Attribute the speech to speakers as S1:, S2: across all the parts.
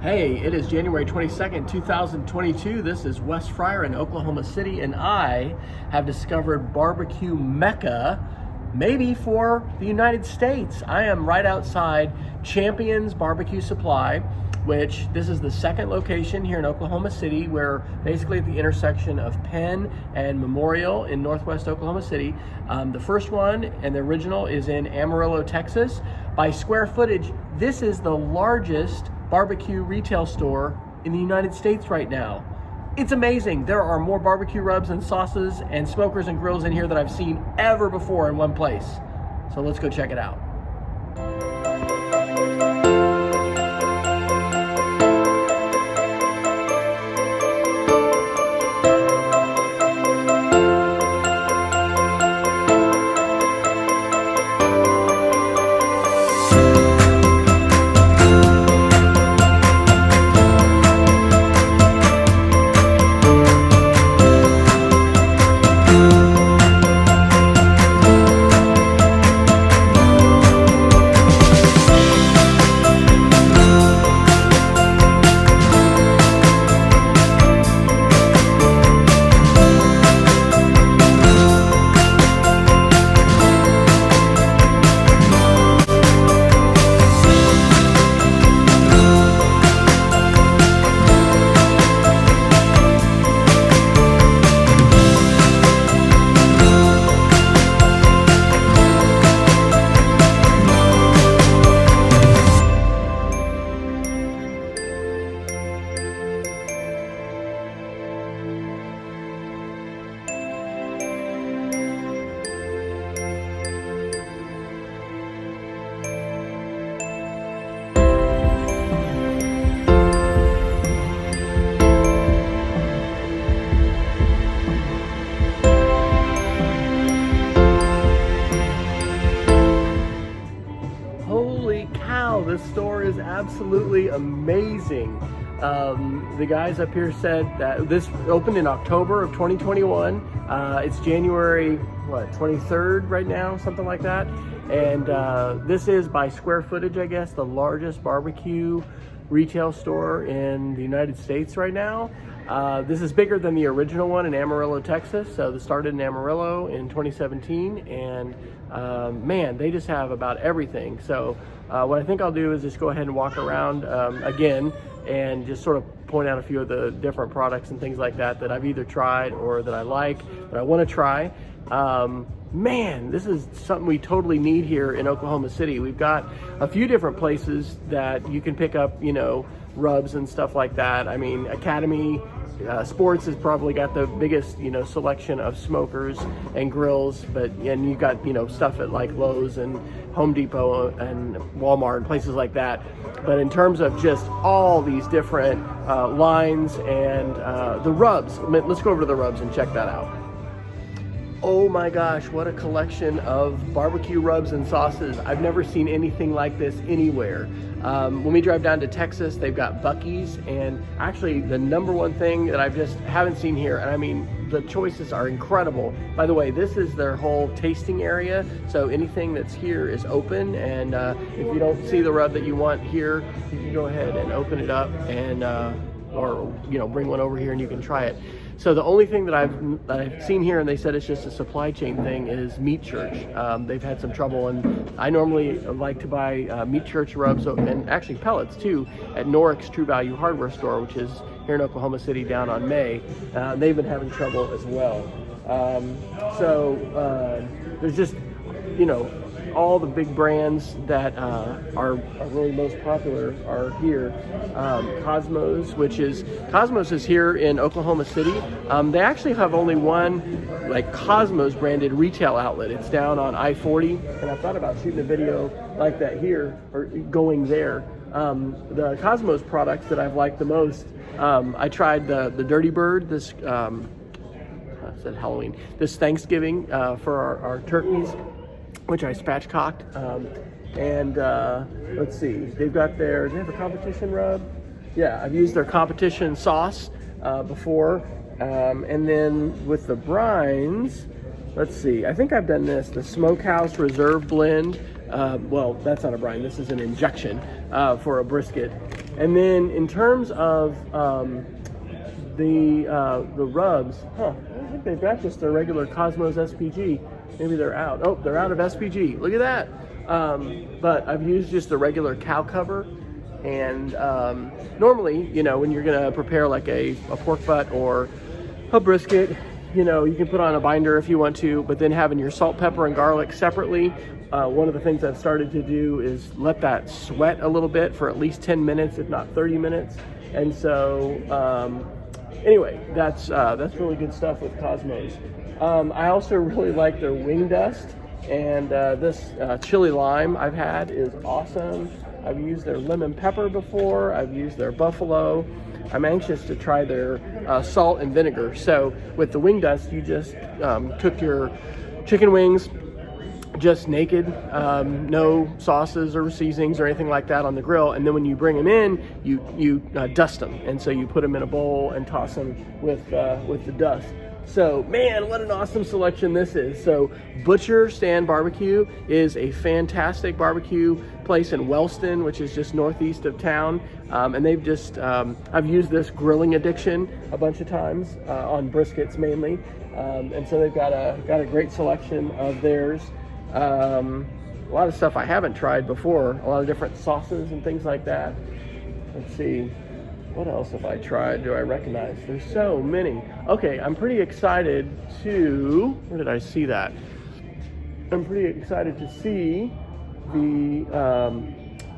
S1: Hey, it is January 22nd, 2022. This is Wes Fryer in Oklahoma City, and I have discovered barbecue Mecca, maybe for the United States. I am right outside Champion's Barbecue Supply, which this is the second location here in Oklahoma City. We're basically at the intersection of Penn and Memorial in Northwest Oklahoma City. The first one and the original is in Amarillo, Texas. By square footage, this is the largest barbecue retail store in the United States right now. It's amazing. There are more barbecue rubs and sauces and smokers and grills in here than I've seen ever before in one place. So let's go check it out. Holy cow, this store is absolutely amazing. The guys up here said that this opened in October of 2021. It's January, 23rd right now, something like that. And this is, by square footage, I guess, the largest barbecue retail store in the United States right now. This is bigger than the original one in Amarillo, Texas. So this started in Amarillo in 2017, and man, they just have about everything. So what I think I'll do is just go ahead and walk around again and just sort of point out a few of the different products and things like that that I've either tried or that I like, that I want to try. Man, this is something we totally need here in Oklahoma City. We've got a few different places that you can pick up, rubs and stuff like that. I mean, Academy Sports has probably got the biggest, selection of smokers and grills, and you got, stuff at like Lowe's and Home Depot and Walmart and places like that. But in terms of just all these different lines and the rubs, let's go over to the rubs and check that out. Oh my gosh, what a collection of barbecue rubs and sauces. I've never seen anything like this anywhere. When we drive down to Texas, they've got Buc-ee's, and actually the number one thing that I just haven't seen here, and I mean, the choices are incredible. By the way, this is their whole tasting area, so anything that's here is open, and if you don't see the rub that you want here, you can go ahead and open it up and or bring one over here and you can try it. So the only thing that I've seen here, and they said it's just a supply chain thing, is Meat Church. They've had some trouble, and I normally like to buy Meat Church rubs and actually pellets too at Norrick's True Value Hardware Store, which is here in Oklahoma City down on May. They've been having trouble as well. There's just all the big brands that are really most popular are here. Cosmos is here in Oklahoma City. They actually have only one like Cosmos branded retail outlet. It's down on I-40, and I thought about shooting a video like that here or going there. The Cosmos products that I've liked the most, I tried the Dirty Bird, this I said Halloween, this Thanksgiving for our turkeys, which I spatchcocked. Let's see, do they have a competition rub? Yeah, I've used their competition sauce before. And then with the brines, let's see, I think I've done this, the Smokehouse Reserve Blend. Well, that's not a brine, this is an injection for a brisket. And then in terms of the rubs, I think they've got just their regular Cosmos SPG. Maybe they're out. Oh, they're out of SPG. Look at that. But I've used just the regular cow cover. And normally, you know, when you're gonna prepare like a pork butt or a brisket, you know, you can put on a binder if you want to, but then having your salt, pepper, and garlic separately, one of the things I've started to do is let that sweat a little bit for at least 10 minutes, if not 30 minutes. And so, anyway, that's really good stuff with Cosmos. I also really like their wing dust, and this chili lime I've had is awesome. I've used their lemon pepper before. I've used their buffalo. I'm anxious to try their salt and vinegar. So with the wing dust, you just cook your chicken wings just naked, no sauces or seasonings or anything like that on the grill. And then when you bring them in, you dust them. And so you put them in a bowl and toss them with the dust. So, man, what an awesome selection this is. So, Butcher Stand Barbecue is a fantastic barbecue place in Wellston, which is just northeast of town. And they've just, I've used this Grilling Addiction a bunch of times on briskets mainly. And so they've got a great selection of theirs. A lot of stuff I haven't tried before, a lot of different sauces and things like that. Let's see. What else have I tried? Do I recognize? There's so many. Okay, I'm pretty excited to, where did I see that? I'm pretty excited to see the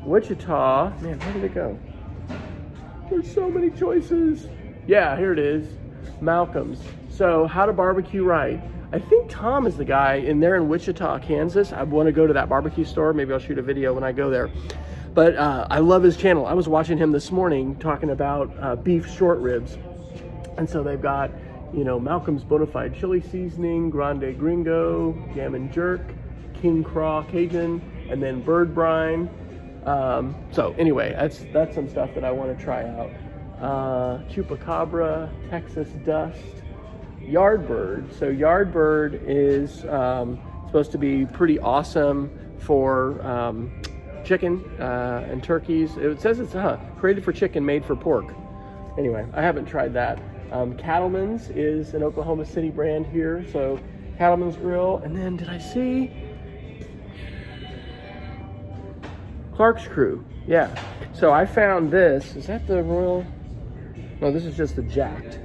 S1: Wichita, man, where did it go? There's so many choices. Yeah, here it is, Malcolm's. So, how to barbecue right. I think Tom is the guy in there in Wichita, Kansas. I want to go to that barbecue store. Maybe I'll shoot a video when I go there. But I love his channel. I was watching him this morning talking about beef short ribs. And so they've got, you know, Malcolm's Bonafide Chili Seasoning, Grande Gringo, Gammon Jerk, King Craw Cajun, and then Bird Brine. So anyway, that's some stuff that I want to try out. Chupacabra, Texas Dust, Yardbird. So Yardbird is supposed to be pretty awesome for chicken and turkeys. It says it's created for chicken, made for pork. Anyway, I haven't tried that. Cattleman's is an Oklahoma City brand here, so Cattleman's Grill. And then did I see Clark's Crew? Yeah. So I found this. Is that the Royal? No, this is just the Jacked.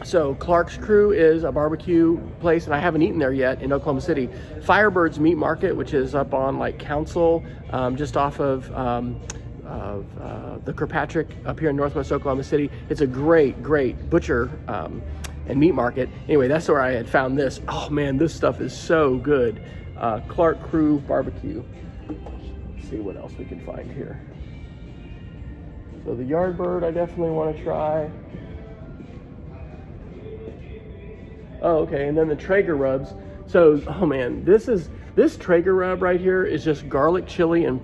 S1: So Clark's Crew is a barbecue place, and I haven't eaten there yet in Oklahoma City. Firebird's Meat Market, which is up on like Council, just off of the Kirkpatrick up here in Northwest Oklahoma City. It's a great butcher and meat market. Anyway, that's where I had found this. Oh man, this stuff is so good. Clark Crew Barbecue. Let's see what else we can find here. So the Yardbird I definitely want to try. Oh, okay, and then the Traeger rubs. So, oh man, this Traeger rub right here is just garlic, chili, and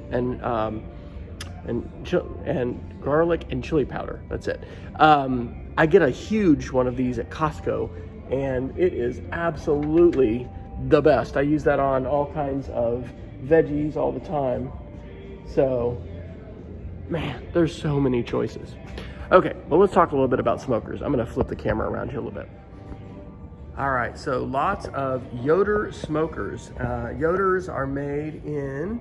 S1: garlic and chili powder. That's it. I get a huge one of these at Costco, and it is absolutely the best. I use that on all kinds of veggies all the time. So, man, there's so many choices. Okay, well, let's talk a little bit about smokers. I'm gonna flip the camera around here a little bit. All right, so lots of Yoder smokers. Yoders are made in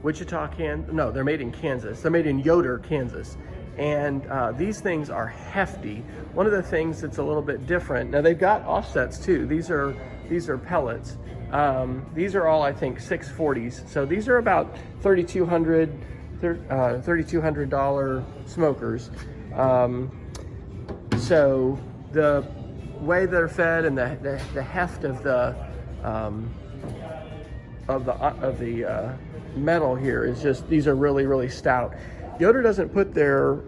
S1: Wichita, Kansas. No, they're made in Kansas. They're made in Yoder, Kansas. And these things are hefty. One of the things that's a little bit different, now they've got offsets too. These are pellets. These are all, I think, 640s. So these are about $3,200 smokers. So the way they're fed and the heft of the metal here is just, these are really stout. Yoder doesn't put their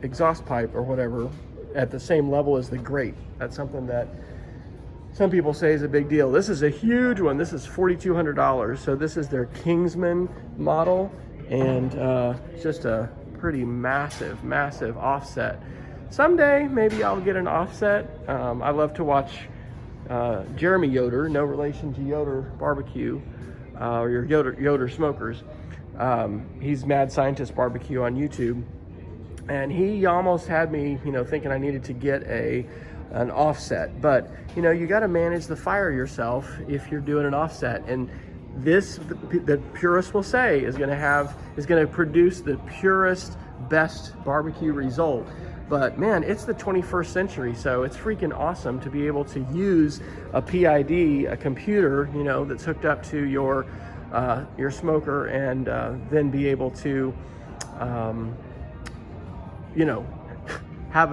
S1: exhaust pipe or whatever at the same level as the grate. That's something that some people say is a big deal. This is a huge one. This is $4,200. So this is their Kingsman model, and it's just a pretty massive offset. Someday, maybe I'll get an offset. I love to watch Jeremy Yoder, no relation to Yoder Barbecue, or your Yoder Smokers. He's Mad Scientist Barbecue on YouTube. And he almost had me, thinking I needed to get an offset. But, you got to manage the fire yourself if you're doing an offset. And this, the purist will say, is going to produce the purest, best barbecue result. But man, it's the 21st century, so it's freaking awesome to be able to use a PID, a computer, that's hooked up to your smoker, and then be able to, have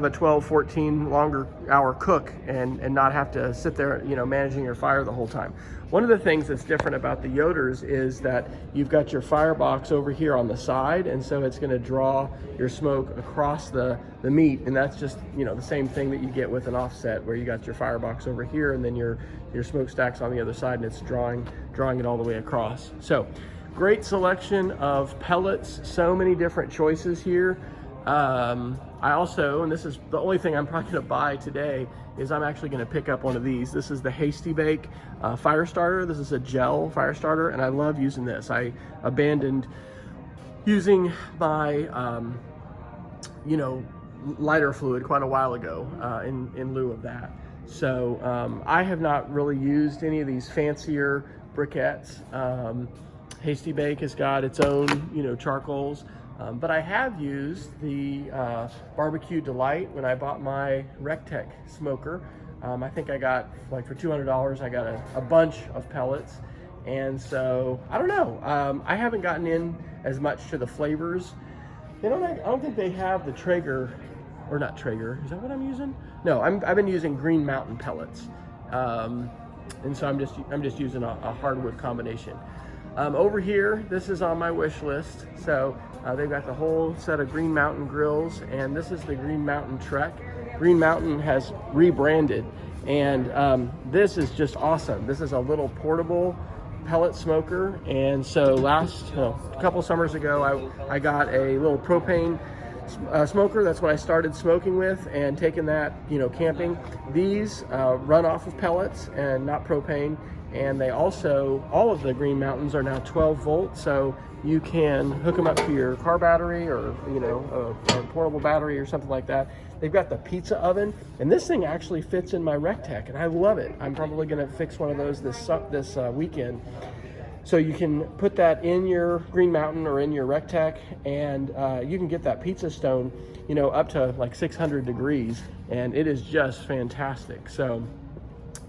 S1: a 12, 14 longer hour cook and not have to sit there, managing your fire the whole time. One of the things that's different about the Yoders is that you've got your firebox over here on the side, and so it's going to draw your smoke across the meat, and that's just, the same thing that you get with an offset, where you got your firebox over here and then your smokestack's on the other side, and it's drawing it all the way across. So great selection of pellets, so many different choices here. I also, and this is the only thing I'm probably going to buy today, is I'm actually going to pick up one of these. This is the Hasty Bake fire starter. This is a gel fire starter, and I love using this. I abandoned using my, lighter fluid quite a while ago in lieu of that. So I have not really used any of these fancier briquettes. Hasty Bake has got its own, charcoals. But I have used the Barbecue Delight when I bought my Rectech smoker. I think I got, like, for $200, I got a bunch of pellets. And so, I don't know. I haven't gotten in as much to the flavors. I don't think they have the Traeger, or not Traeger, is that what I'm using? No, I've been using Green Mountain pellets. And so I'm just using a hardwood combination. Over here, this is on my wish list. So they've got the whole set of Green Mountain grills, and this is the Green Mountain Trek. Green Mountain has rebranded, and this is just awesome. This is a little portable pellet smoker, and so a couple summers ago, I got a little propane smoker. That's what I started smoking with, and taking that, camping. These run off of pellets and not propane. And they also, all of the Green Mountains are now 12 volts, so you can hook them up to your car battery, or a portable battery or something like that. They've got the pizza oven, and this thing actually fits in my Rectech, and I love it. I'm probably going to fix one of those this weekend. So you can put that in your Green Mountain or in your Rectech, and you can get that pizza stone, up to like 600 degrees, and it is just fantastic. So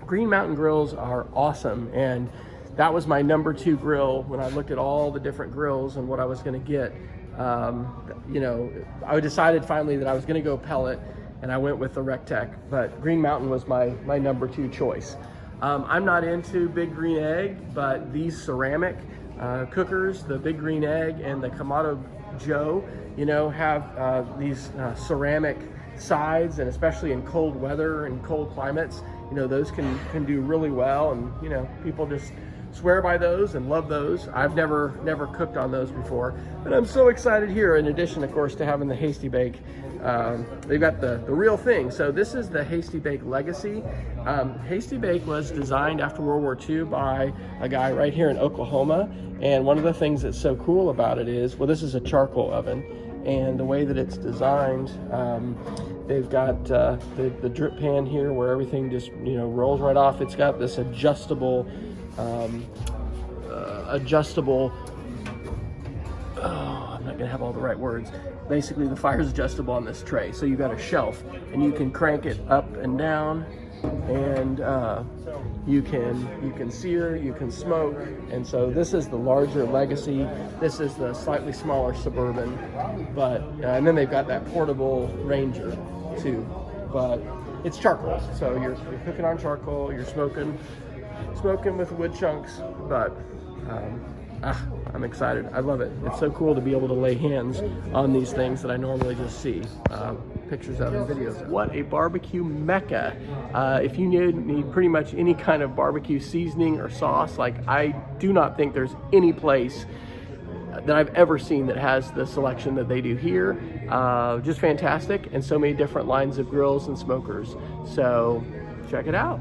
S1: Green Mountain grills are awesome, and that was my number 2 grill when I looked at all the different grills and what I was going to get. I decided finally that I was going to go pellet, and I went with the Rectech, but Green Mountain was my number 2 choice. I'm not into Big Green Egg, but these ceramic cookers, the Big Green Egg and the Kamado Joe, have these ceramic sides, and especially in cold weather and cold climates, those can do really well, and people just swear by those and love those. I've never cooked on those before, but I'm so excited here. In addition, of course, to having the Hasty Bake, they've got the real thing. So this is the Hasty Bake Legacy. Hasty Bake was designed after World War II by a guy right here in Oklahoma, and one of the things that's so cool about it is, well, this is a charcoal oven, and the way that it's designed, they've got the drip pan here where everything just rolls right off. It's got this adjustable I'm not gonna have all the right words. Basically, the fire's adjustable on this tray, so you've got a shelf, and you can crank it up and down, and you can sear, you can smoke. And so this is the larger Legacy. This is the slightly smaller Suburban, but and then they've got that portable Ranger too. But it's charcoal, so you're cooking on charcoal. You're smoking with wood chunks, but I'm excited. I love it. It's so cool to be able to lay hands on these things that I normally just see pictures of and videos of. What a barbecue mecca. If you need pretty much any kind of barbecue seasoning or sauce, like, I do not think there's any place that I've ever seen that has the selection that they do here. Just fantastic, and so many different lines of grills and smokers. So check it out.